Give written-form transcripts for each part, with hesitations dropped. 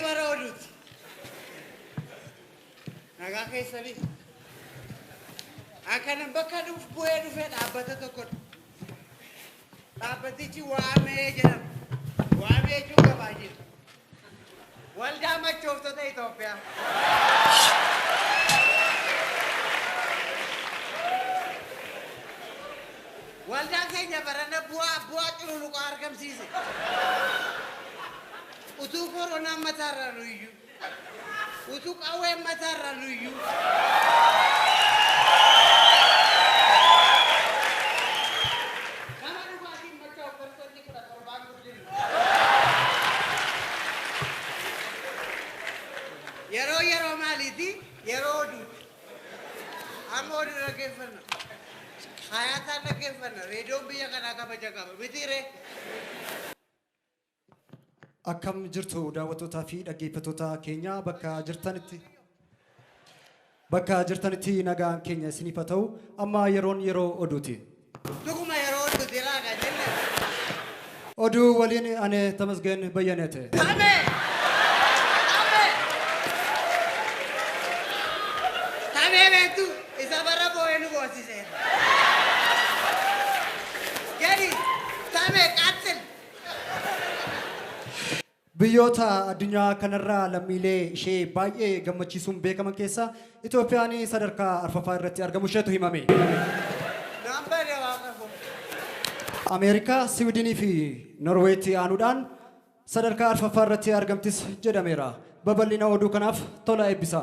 baroodut. Nagaa keessanii. Akkanan bakka bu'ee dhufee dhaabbata tokko. Dhaabbatichi waamee jedhama. Waamee jechuun gabaa jiru. Waldaa Machooftota Itoophiyaa. Waldaan keenya barana bu'aa cululuqaa argamsiise. Utuu koronaan mataarra nuyyuu. Utuu qawween mataarra nuyyuu. Nama dhugaatiin Machooftoonni 17 guddinu. Yeroo maaliiti? Yeroo oduuti. Amma oduu dhaggeeffanna. Hayaataan dhaggeeffanna. Reediyoon biyya kanaa kabaja qaba. Mitiiree. Akkam jirtu daawwattootaa fi dhaggeeffattoota keenya bakka jirtanitti nagaan keenya isiniif haa ta'u. Amma yeroo oduuti. Dhuguma yeroo oduuti raagaa jenne. Oduu waliin ane Tamasgeen Bayyaneete. Tamee beektu isa bara boo'ee nu boonsisee. Gadi tamee qaattil. Biyyoota addunyaa kanarraa lammiilee ishee baay'ee gammachiisuun beekaman keessa Itoophiyaan sadarkaa arfaffaa irratti argamu isheetu himame. Ameerikaa, Siwiidinii fi Norweetti aanuudhaan sadarkaa arfaffaa irratti argamtis jedhameera. Babal'ina oduu kanaaf tola eebbisa.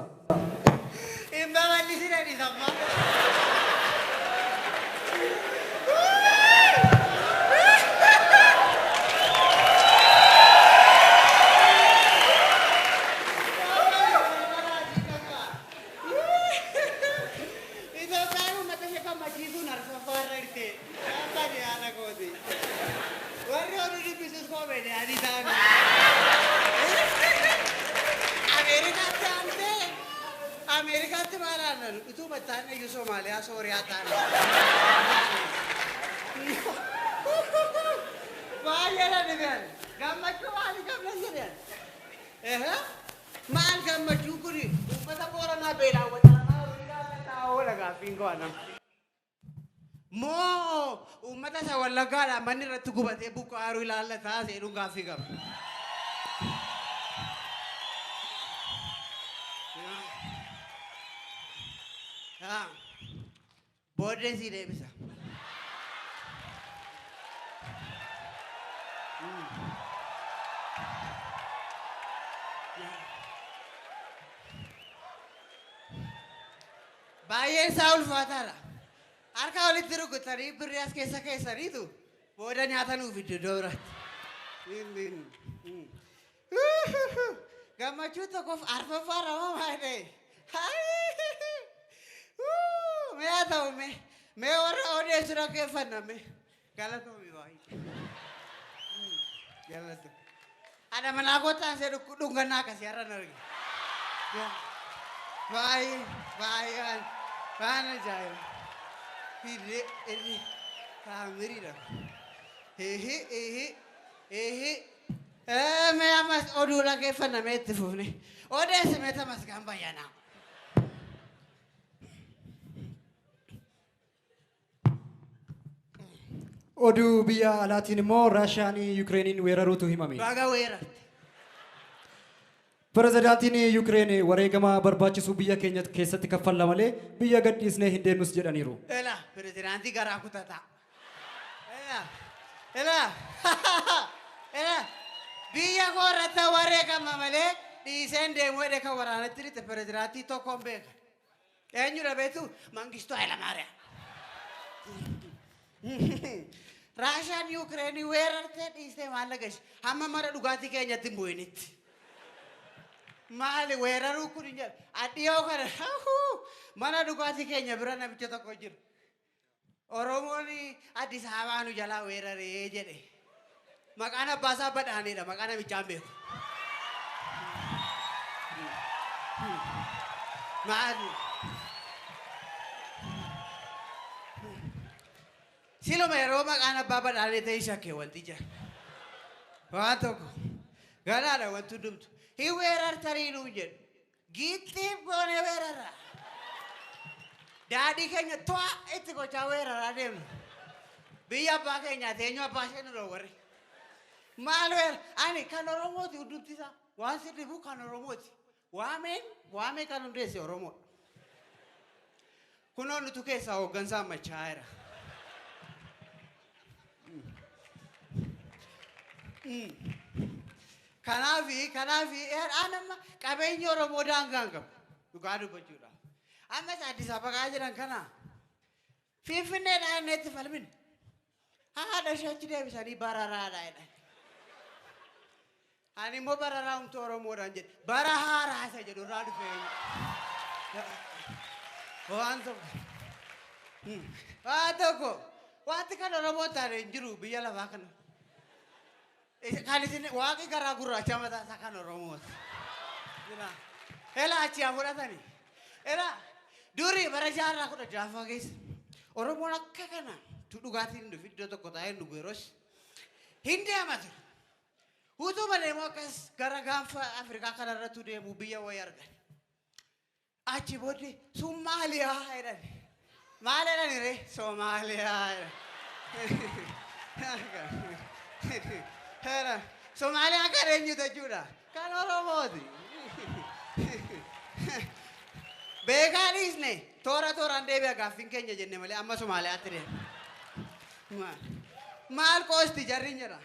Amerikaatti maalaannan utuu battaan iyyuu Somaaliyaa Sooriyaa taana. Baay'eedha dhigan. Gammachuu maali qabna jedhan? Maal gammachuu kuni uffata Booranaa beelaan wajjiramaa horiidhaan taa'oo lagaaffiin go'anam. Moo uummata isa wallaggaadhaan manni irratti gubatee buqqaaruu ilaallataa seenuun gaaffii qaba. Booddee sii deebisa. Baay'een isaa ulfaataadha. Harka walitti rukutanii birrii as keessa keessaniitu booda nyaata nuuf iddoo biraatti. Gammachuu tokkoof arfaffaa ramamaa ta'e. Mee haa ta'u mee warra odeessu dhaggeeffanname galatoomi baay'ee. Galatoo. Ada manaa kottaan see dhungannaa akkasii har'an arge. Baay'ee waan ajaa'iba. Hirri kaamiriidha. Mee ammas oduu dhaggeeffanname itti fufne. Odeessi mee Tamasgeen Bayyanaa. Oduu biyya alaatiin immoo Raashiyaan Yukireeniin weeraruutu himame. Baga weerarte. Pirezidaantiin Yukireen wareegama barbaachisu biyya keenya keessatti kaffalla malee biyya gadhiisnee hin deemnus jedhaniiru. Pirezidaantii garaa kutataa. Biyya koorratti wareegama malee dhiiseen deemuu edee kan waraanatti dhite pirezidaantii tokkoon beeka. Eenyudha beektu? Mangistuu Hayilamaariyaam. Raashiyaan Yukireenii weerartee dhiistee maal lagashi? Hamma mara dhugaatii keenyatti hin bu'initti. Maali weeraruu kun hin jedhu? Adhiyoo kana mana dhugaatii keenya bira namicha tokko jiru. Oromoon Addis Ababaa nu jalaa weeraree jedhe. Maqaan abbaasaa badhaanedha. Maqaan namichaan beeku. Maali? Siluma yeroo maqaan abbaa badhaanee ta'e shakkee wanti jira. Waan tokko ganaadha wanti hundumtu. Hi weerartanii nuun jedhu. Giittiif goone weerara. Daadhii keenya to'a itti gochaa weeraraa deemnu. Biyya abbaa keenyaati eenyu abbaa ishee nu dhoowwarre. Maal ani kan Oromooti hundumti isaa. Waan sirriifu kan Oromooti. Waamee kan hundeesse Oromoodha. Kunoo nutu keessaa hooggansaa machaa'aa jira. Kanaafi anamma qabeenyi Oromoo daangaan qabu. Dhugaa dubbachuudhaaf. Ammas Addis Ababaa jiran kana Finfinneedhaan inni itti falmin. Haadha isheetti deebisanii bararaadha jedhan. Ani immoo bararaa humtuu Oromoodhaan jedhe. Bara haaraa isa jedhu irraa dhufee. Waan tokko wanti kan Oromoo taane hin jiru biyya lafaa kana. Kan isin waaqi garaa gurraacha mataa isaa kan Oromooti. Ela achi haa fudhatanii. Ela durii bara jaarraa 16 keessa Oromoon akka kana dhugaatiin hin dhufi iddoo tokko taa'ee dhugu yeroos hin deema ture. Utuma deemu akkas gara gaanfa Afrikaa kanarratti deemu biyya wayii argan. Achi booddee Somaaliyaa jedhan. Maal jedhani ree? Somaaliyaa jedhan. Somaaliyaa kan eenyutu jechuudha? Kan Oromooti. Beekaanis tooraan deebi'a gaaffiin keenya jenne malee amma Somaaliyaatti deema. Maal qoosti jarri jedha.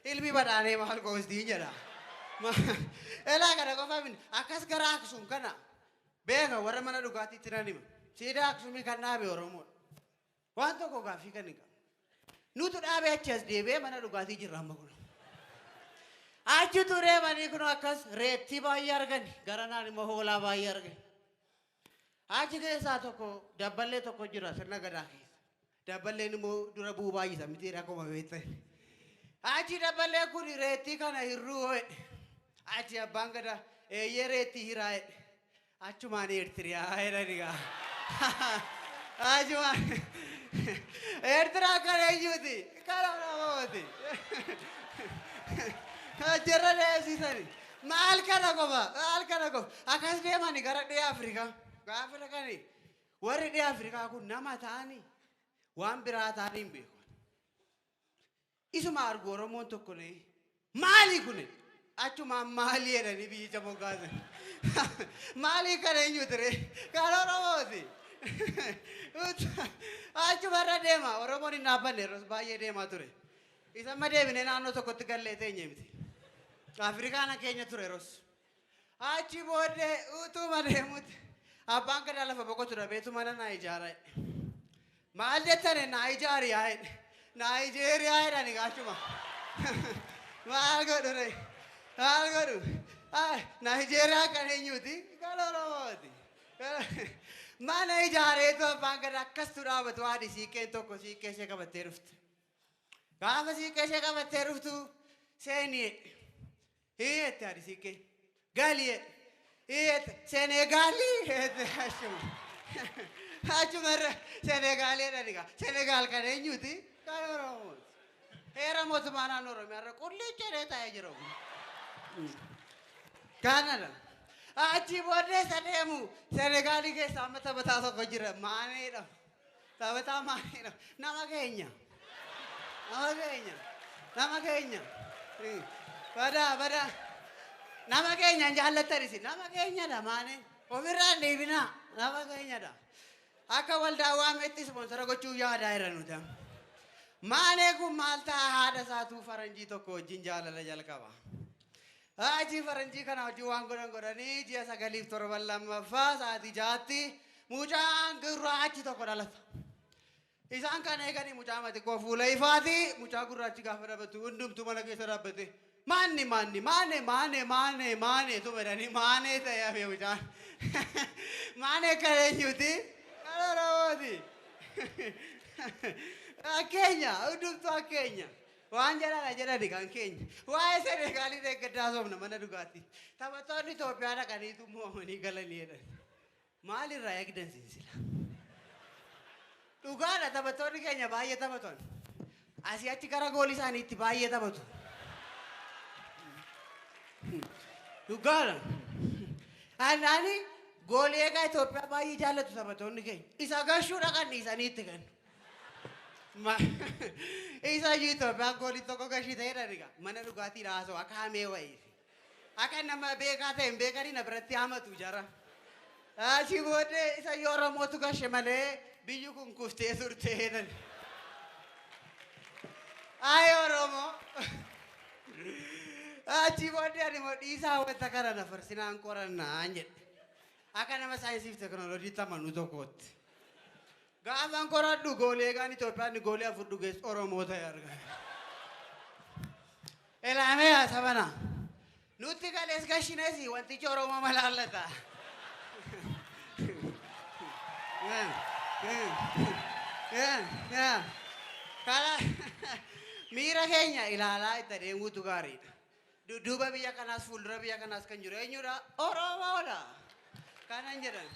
Ilmi badhaanee maal qoosti jedha. Elaa kana qofa min akkas gara Aksuum kana beeka warra mana dhugaatiitti nan hima. Siidaa Aksuumii kan dhaabe Oromoodha. Waan tokko gaaffii kan hin qabu. Nutu dhaabee achi as deebi'ee mana dhugaatii jirra amma kun. Achi turee manii kun akkas reettii baay'ee argani. Garanaan immoo hoolaa baay'ee argani. Achi keessaa tokko dabballee tokko jira sirna gadaa keessa. Dabballeen immoo dura bu'uu baay'isa miti akkuma beektan. Achi dabballee kun reettii kana hirruu ho'e. Achi abbaan gadaa eeyyee reettii hiraa jedhe. Achumaan Eertiriyaa jedhanigaa. Achumaan Eertiraa kan eenyuuti? Kan Oromooti. Jirra deemsisani. Maal kana qofa? Akkas deemani gara dhiyaa Afrikaa. Gaafa dhaqani warri dhiyaa Afrikaa kun nama ta'anii waan biraa ta'anii hin beeku. Isuma argu Oromoon tokko maali kun? Achumaan maali jedhanii biyyicha moggaasan. Maali kan eenyuuti ree? Kan Oromooti. Achumarra deema. Oromoon hin dhaabbanne yeroo baay'ee deemaa ture. Isa amma deebinee naannoo tokkotti gallee teenye miti. Afrikaana keenya ture yeroos. Achi booddee utuma deemutti abbaan gadaa lafa boqotu dhabeetu mana naa ijaara. Maal jettane naa ijaariyaa jedhe. Naayijeeriyaa jedhani gaachuma. Maal godhu ree? Maal godhu? Naayijeeriyaa kan eenyuuti? Kan Oromooti. Mana ijaareetu abbaan gadaa akkastu dhaabatu haadhi siiqqeen tokko siiqqee ishee qabattee dhufte. Gaafa siiqqee ishee qabattee dhuftu seenii hiyyette haadhi siiqqee. Galii hiyyette Seneegaalii hiyyette achuma. Achumarra Senegaalii jedhaniga. Senegaal kan eenyuuti? Kan Oromooti. Heera mootummaa naannoo Oromiyaarra qullicha jedhee taa'ee jira. Kanadha. Achi booddee sadeemu Senegaalii keessa amma taphataa tokko jira. Maaneedha. Taphataa maaneedha. Nama keenya. Badaa. Nama keenya jaallattanis. Nama keenyadha maanee. Ofirraan deebinaa. Nama keenyadha. Akka waldaa waametti sponsora gochuu yaadaa jira nuti. Maanee kun maal ta'a haadha isaatuu faranjii tokko wajjin jaalala jalqaba. Achi faranjii kana wajjin waan godhanii ji'a 9 lammaffaa sa'aatii 6tti mucaan gurraachi tokko dhalata. Isaan kan eeganii mucaa mati koo fuula ifaati mucaa gurraachi gaafa dhaabatu hundumtuu mana keessa dhaabbate. Maanni tuma jedhanii maanee ta'ee hafee mucaan. Maanee kan eenyuuti? Kan Oromooti. Keenya hundumtuu akkeenya. Waan jedhani kan keenya. Waa'ee Senegaalii deeggardaa soomna mana dhugaatii. Taphattoonni Itoophiyaa dhaqaniitu mo'amanii galanii jedhan. Maalirraa eegdan sinsila? Dhugaadha taphattoonni keenya baay'ee taphatan. Asii achi gara goolii isaaniitti baay'ee taphatu. Dhugaadha. Ani goolii egaa Itoophiyaa baay'ee jaallatu taphattoonni keenya. Isa gashuudha kan dhiisaniitti kan. Isa Itoophiyaa goolii tokko gashii ta'edha egaa. Mana dhugaatii raasoo akka hamee wayii. Akka nama beekaa ta'e hin beekanii na biratti hamatu jara. Achi booddee isa yoo Oromootu gashe malee biyyi kun kuftee turtee jedhan. Ay Oromoo. Achi booddee ani moo dhiisaa wanta kana na farsinaan qorannaan jedhe. Akka nama saayinsii fi teekinooloojii tamanuu tokkootti. Gaafan qoradhu goolee gaan Itoophiyaan goolee afur dhugees Oromoo ta'e arga. Elaamee haasabana. Nuti galees gashineesi wantichi Oromoo malaallata. Kala miira keenya ilaalaa itti adeemuutu gaariidha. Dudduuba biyya kanaas fuuldura biyya kanaas kan jiru eenyudha? Oromoodha. Kanan jedhan.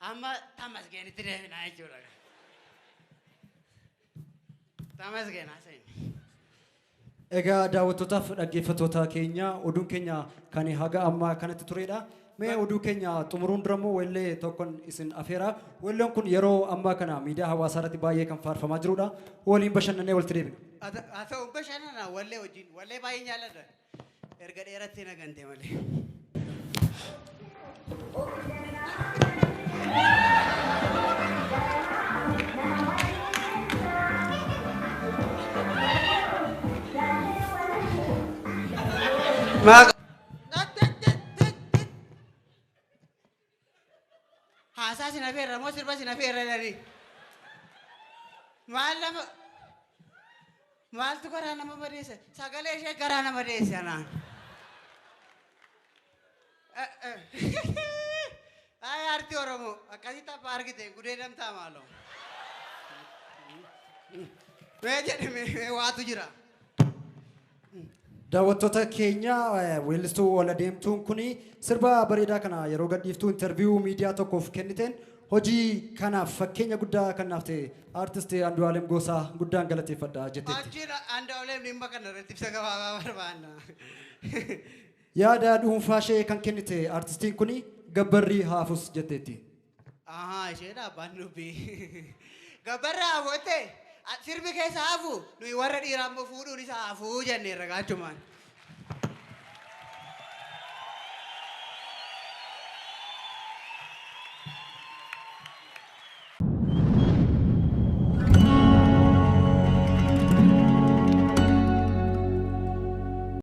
Amma tamasgeenitti deebinaa jechuudha. Tamasgeenaa seeni. Egaa daawwattootaaf dhaggeeffattoota keenya oduun keenya kan haga ammaa kanatti turedha. Mee oduu keenya xumuruun durammoo wallee tokkoon isin afeera. Walleen kun yeroo ammaa kana miidiyaa hawaasaa irratti baay'ee kan faarfamaa jirudha. Waliin bashannanee walitti deebina. Haa ta'u bashannana wallee wajjin wallee baay'ee jaalladha. Erga dheeratti nagante malee. Haasaa sin afeerra moo sirba sin afeerra jedhanii. Maaltu garaa nama madeessa? Sagalee ishee garaa nama madeessa naan. Ay arti Oromoo akkasitti abbaa argite gudee damtaa maaloo. Mee jedhame waatu jira. Daawwattoota keenya weellistuu wal adeemtuun kuni sirba bareedaa kana yeroo gadhiiftuu interviyuu miidiyaa tokkoof kenniteen hojii kanaaf fakkeenya guddaa kan naaf ta'e artistii Andu'aalem Gosaa guddaan galateeffadha jetteetti. Ajjira Andu'aalem dhimma kana irratti ibsa gabaabaa barbaanna. Yaada dhuunfaa ishee kan kennite artistiin kuni gabbarrii haafus jetteetti. Ahaa isheedha abbaan dubbii. Gabbarri haafotte sirbi keessa haafu nuyi warra dhiiraa immoo fuudhuun isaa haafuu jennee ragaachumaan.